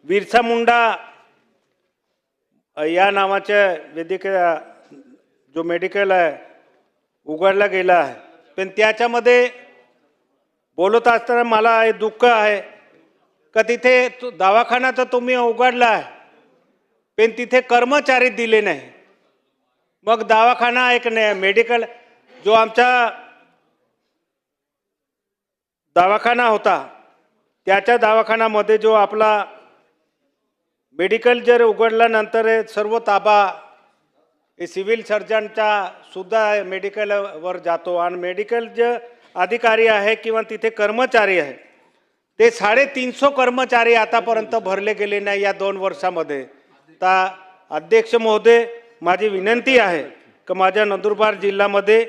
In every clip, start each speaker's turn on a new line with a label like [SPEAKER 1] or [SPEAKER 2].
[SPEAKER 1] बिरसा मुंडा या नावाच्या वैद्यकीय जो मेडिकल आहे उघडला गेला आहे, पण त्याच्यामध्ये बोलत असताना मला हे दुःख आहे का तिथे दवाखाना तर तुम्ही उघडला आहे पण तिथे कर्मचारी दिले नाही। मग दवाखाना एक मेडिकल जो आमचा दवाखाना होता त्याच्या दवाखान्यामध्ये जो आपला मेडिकल जर उघडल्यानंतर सर्व ताबा सिव्हिल सर्जनचा सुद्धा मेडिकलवर जातो आणि मेडिकल जे अधिकारी आहे किंवा तिथे कर्मचारी आहे ते 350 कर्मचारी आतापर्यंत भरले गेले नाही या 2 वर्षामध्ये। तर अध्यक्ष महोदय, माझी विनंती आहे की माझ्या नंदुरबार जिल्ह्यामध्ये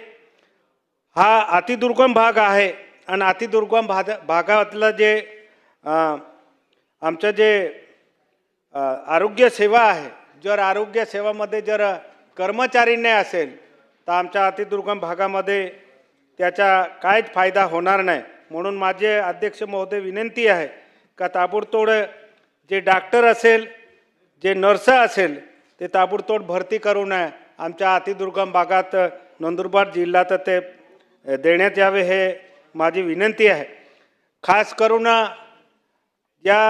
[SPEAKER 1] हा अतिदुर्गम भाग आहे आणि अतिदुर्गम भागातलं जे आमचं जे आरोग्य सेवा आहे, जर आरोग्य सेवामध्ये जर कर्मचारी नाही असेल तर आमच्या अतिदुर्गम भागामध्ये त्याचा काहीच फायदा होणार नाही। म्हणून माझे अध्यक्ष महोदय विनंती आहे का ताबडतोड जे डॉक्टर असेल, जे नर्स असेल ते ताबडतोड भरती करून आमच्या अतिदुर्गम भागात नंदुरबार जिल्ह्यात ते देण्यात यावे, हे माझी विनंती आहे। खास करून या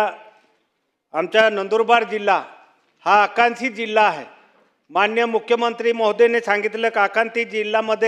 [SPEAKER 1] आमचा नंदुरबार जिल्हा हा आकांक्षित जिल्हा आहे। माननीय मुख्यमंत्री महोदयने सांगितलं की आकांक्षित जिल्ह्यामध्ये